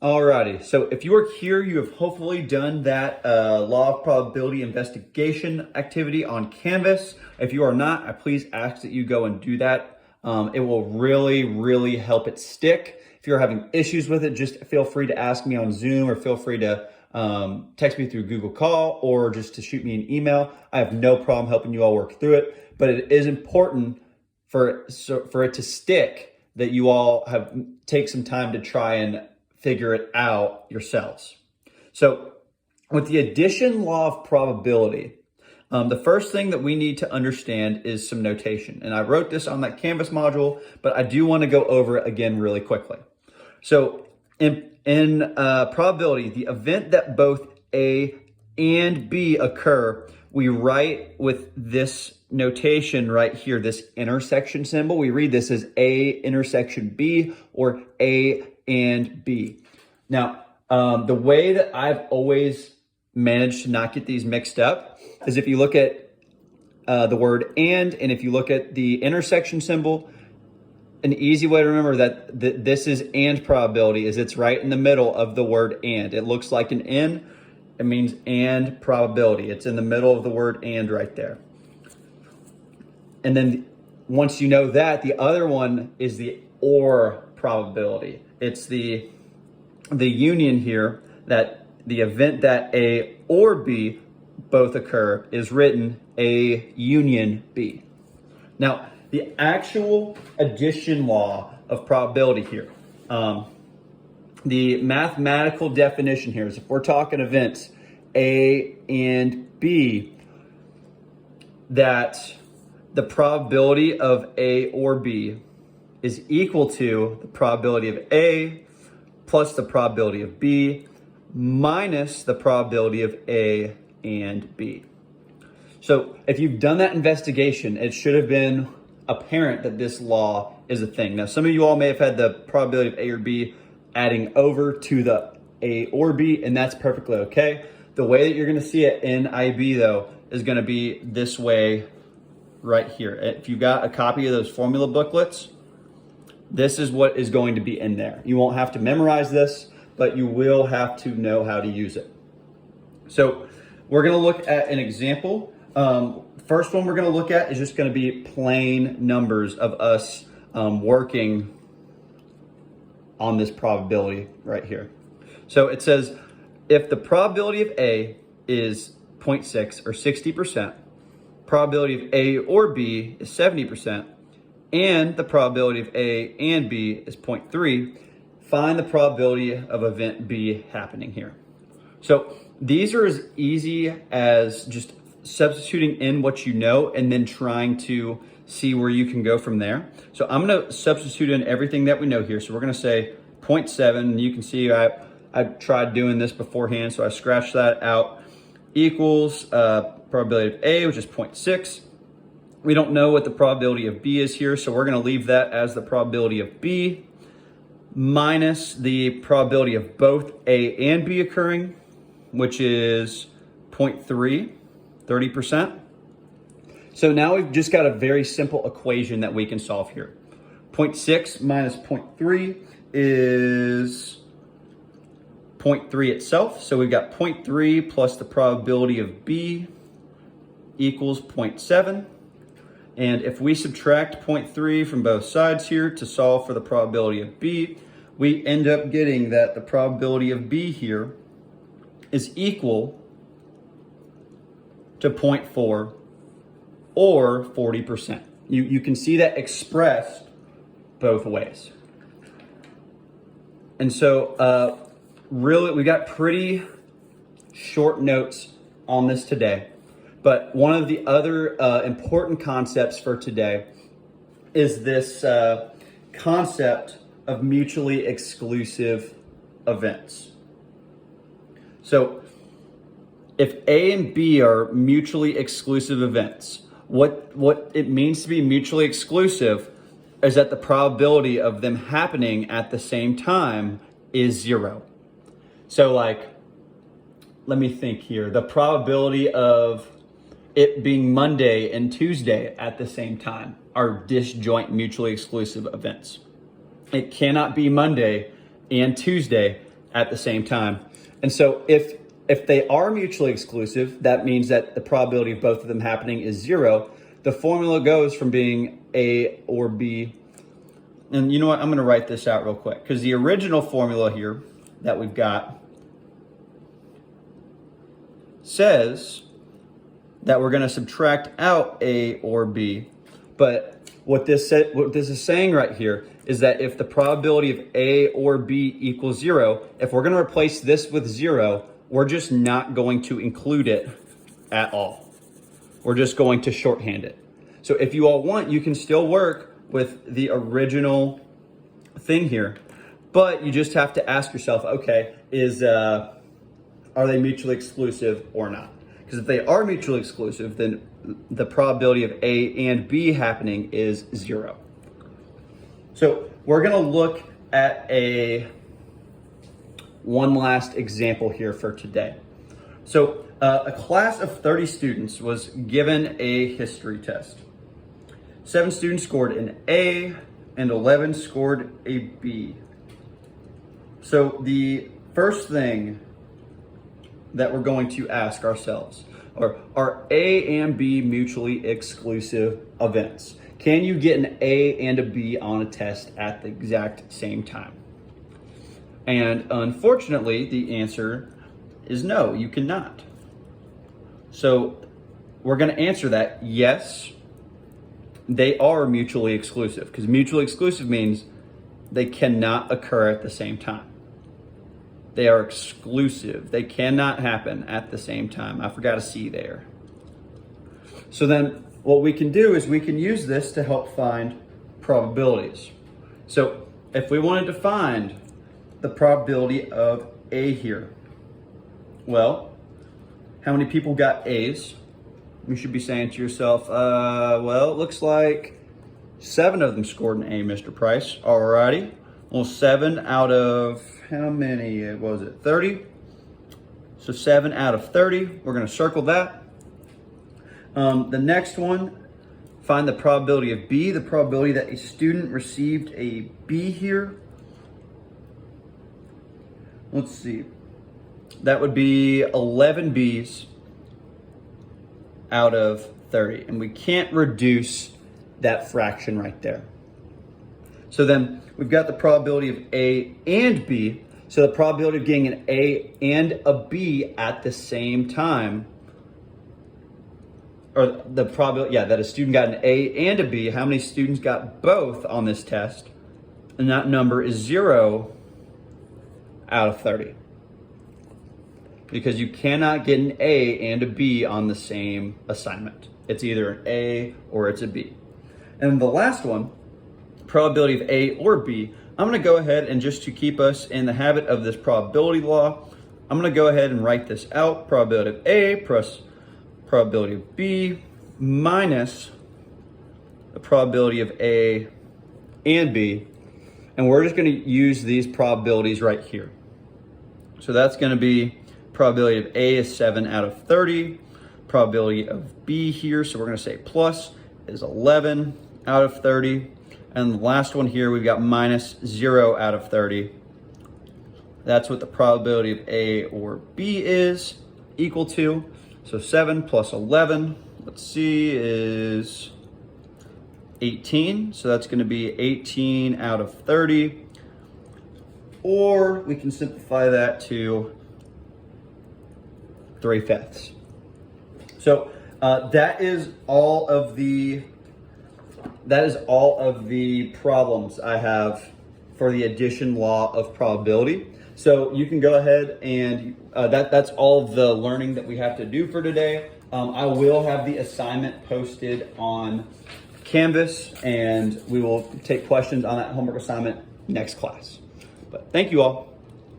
Alrighty, so if you are here, you have hopefully done that law of probability investigation activity on Canvas. If you are not, I please ask that you go and do that. It will really help it stick. If you're having issues with it, just feel free to ask me on Zoom, or feel free to text me through Google Call, or just to shoot me an email. I have no problem helping you all work through it, but it is important for it to stick that you all take some time to try and figure it out yourselves. So with the addition law of probability, the first thing that we need to understand is some notation. And I wrote this on that Canvas module, but I do want to go over it again really quickly. So in probability, the event that both A and B occur, we write with this notation right here, this intersection symbol. We read this as A intersection B, or A and B. Now, the way that I've always managed to not get these mixed up is if you look at the word and if you look at the intersection symbol, an easy way to remember that this is and probability is it's right in the middle of the word and. It looks like an N, it means and probability. It's in the middle of the word and right there. And then once you know that, the other one is the or probability. It's the union here, that the event that A or B both occur is written A union B. Now, the actual addition law of probability here, the mathematical definition here is if we're talking events A and B, that the probability of A or B is equal to the probability of A plus the probability of B minus the probability of A and B. So if you've done that investigation, it should have been apparent that this law is a thing. Now, some of you all may have had the probability of A or B adding over to the A or B, and that's perfectly okay. The way that you're going to see it in IB, though, is going to be this way right here. If you got a copy of those formula booklets, this is what is going to be in there. You won't have to memorize this, but you will have to know how to use it. So we're going to look at an example. First one we're going to look at is just going to be plain numbers of us working on this probability right here. So it says if the probability of A is 0.6 or 60%, probability of A or B is 70%, and the probability of A and B is 0.3, find the probability of event B happening here. So these are as easy as just substituting in what you know and then trying to see where you can go from there. So I'm going to substitute in everything that we know here. So we're going to say 0.7, and you can see I tried doing this beforehand, so I scratched that out, equals probability of A, which is 0.6. We don't know what the probability of B is here, so we're going to leave that as the probability of B minus the probability of both A and B occurring, which is 0.3, 30%. So now we've just got a very simple equation that we can solve here. 0.6 minus 0.3 is 0.3 itself. So we've got 0.3 plus the probability of B equals 0.7. And if we subtract 0.3 from both sides here to solve for the probability of B, we end up getting that the probability of B here is equal to 0.4 or 40%. You can see that expressed both ways. And so really, we got pretty short notes on this today. But one of the other important concepts for today is this concept of mutually exclusive events. So if A and B are mutually exclusive events, what it means to be mutually exclusive is that the probability of them happening at the same time is 0. So like, let me think here. The probability of it being Monday and Tuesday at the same time are disjoint mutually exclusive events. It cannot be Monday and Tuesday at the same time. And so if they are mutually exclusive, that means that the probability of both of them happening is 0. The formula goes from being A or B. And you know what? I'm going to write this out real quick, because the original formula here that we've got says that we're going to subtract out A or B. But what this is saying right here is that if the probability of A or B equals 0, if we're going to replace this with 0, we're just not going to include it at all. We're just going to shorthand it. So if you all want, you can still work with the original thing here, but you just have to ask yourself, okay, are they mutually exclusive or not? Because if they are mutually exclusive, then the probability of A and B happening is 0. So we're going to look at one last example here for today. So a class of 30 students was given a history test. 7 students scored an A and 11 scored a B. So the first thing that we're going to ask ourselves are A and B mutually exclusive events? Can you get an A and a B on a test at the exact same time? And unfortunately, the answer is no, you cannot. So we're going to answer that yes, they are mutually exclusive, because mutually exclusive means they cannot occur at the same time. They are exclusive. They cannot happen at the same time. I forgot a C there. So then what we can do is we can use this to help find probabilities. So if we wanted to find the probability of A here, well, how many people got A's? You should be saying to yourself, well, it looks like 7 of them scored an A, Mr. Price. Alrighty. Well, 7 out of, how many was it? 30? So 7 out of 30. We're going to circle that. The next one, find the probability of B, the probability that a student received a B here. Let's see. That would be 11 B's out of 30. And we can't reduce that fraction right there. So then we've got the probability of A and B. So the probability of getting an A and a B at the same time, or the probability, that a student got an A and a B, how many students got both on this test? And that number is 0 out of 30. Because you cannot get an A and a B on the same assignment. It's either an A or it's a B. And the last one, probability of A or B, I'm going to go ahead and just to keep us in the habit of this probability law, I'm going to go ahead and write this out. Probability of A plus probability of B minus the probability of A and B. And we're just going to use these probabilities right here. So that's going to be probability of A is 7 out of 30. Probability of B here, so we're going to say plus, is 11 out of 30. And the last one here, we've got minus 0 out of 30. That's what the probability of A or B is equal to. So 7 plus 11, let's see, is 18. So that's going to be 18 out of 30. Or we can simplify that to 3/5. So that is all of the problems I have for the addition law of probability. So you can go ahead and that's all of the learning that we have to do for today. I will have the assignment posted on Canvas, and we will take questions on that homework assignment next class. But thank you all.